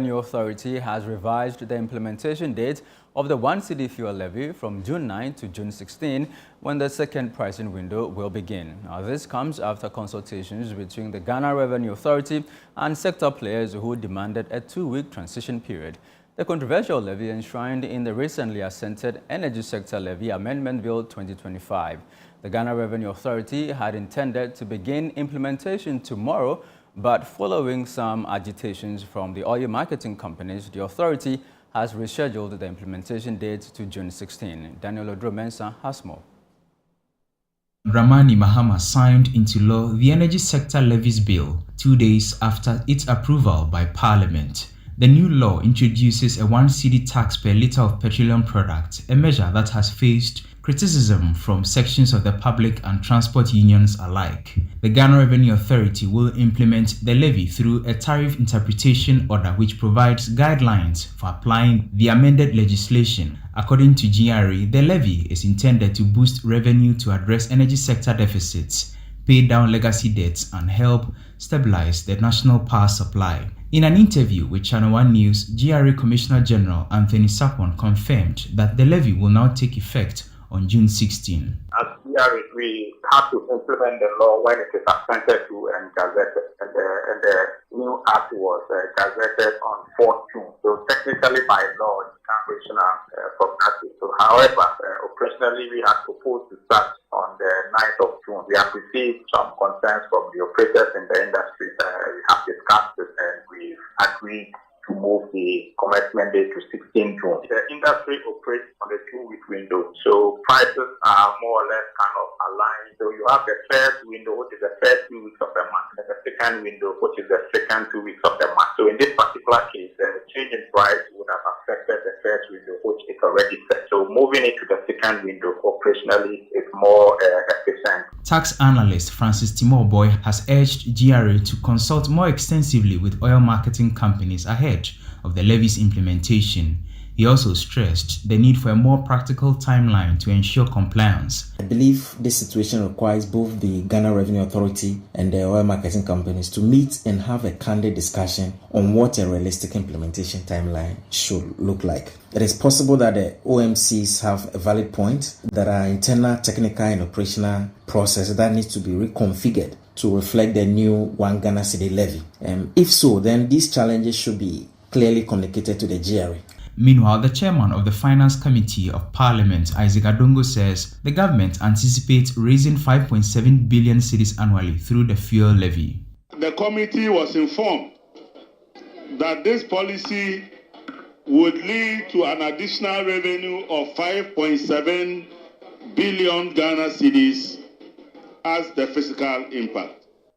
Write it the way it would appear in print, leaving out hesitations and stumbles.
Revenue Authority has revised the implementation date of the 1 cedi fuel levy from June 9 to June 16, when the second pricing window will begin. Now, this comes after consultations between the Ghana Revenue Authority and sector players who demanded a 2-week transition period. The controversial levy enshrined in the recently assented Energy Sector Levy Amendment Bill 2025. The Ghana Revenue Authority had intended to begin implementation tomorrow, but following some agitations from the oil marketing companies, the authority has rescheduled the implementation date to June 16. Daniel Odro-Mensah has more. Dramani Mahama signed into law the Energy Sector Levies Bill 2 days after its approval by Parliament. The new law introduces a 1 cedi tax per litre of petroleum product, a measure that has faced criticism from sections of the public and transport unions alike. The Ghana Revenue Authority will implement the levy through a tariff interpretation order which provides guidelines for applying the amended legislation. According to GRA, the levy is intended to boost revenue to address energy sector deficits, pay down legacy debts, and help stabilize the national power supply. In an interview with ChannelOne News, GRA Commissioner General Anthony Sapon confirmed that the levy will now take effect on June 16. As GRA, we have to implement the law when it is assented to and gazetted, and the new act was gazetted on 4th June. So technically by law, it can't rational for practice. So however, operationally we have proposed to start on the 9th of June. We have received some concerns from the operators in the industry. We have discussed it and we've agreed to move the commencement date to 16 June. The industry operates on a 2-week window, so prices are more or less kind of aligned. So you have the first window, which is the first 2 weeks of the month, and the second window, which is the second 2 weeks of the month. So in this particular case, the change in price would have affected the first window, which is already set. So moving it to the second window operationally is more efficient. Tax analyst Francis Timoboy has urged GRA to consult more extensively with oil marketing companies ahead of the levy's implementation. He also stressed the need for a more practical timeline to ensure compliance. I believe this situation requires both the Ghana Revenue Authority and the oil marketing companies to meet and have a candid discussion on what a realistic implementation timeline should look like. It is possible that the OMCs have a valid point, that are internal technical and operational process that needs to be reconfigured to reflect the new 1 Ghana cedi levy. If so, then these challenges should be clearly communicated to the GRA. Meanwhile, the chairman of the Finance Committee of Parliament, Isaac Adongo, says the government anticipates raising 5.7 billion cedis annually through the fuel levy. The committee was informed that this policy would lead to an additional revenue of 5.7 billion Ghana cedis as the fiscal impact.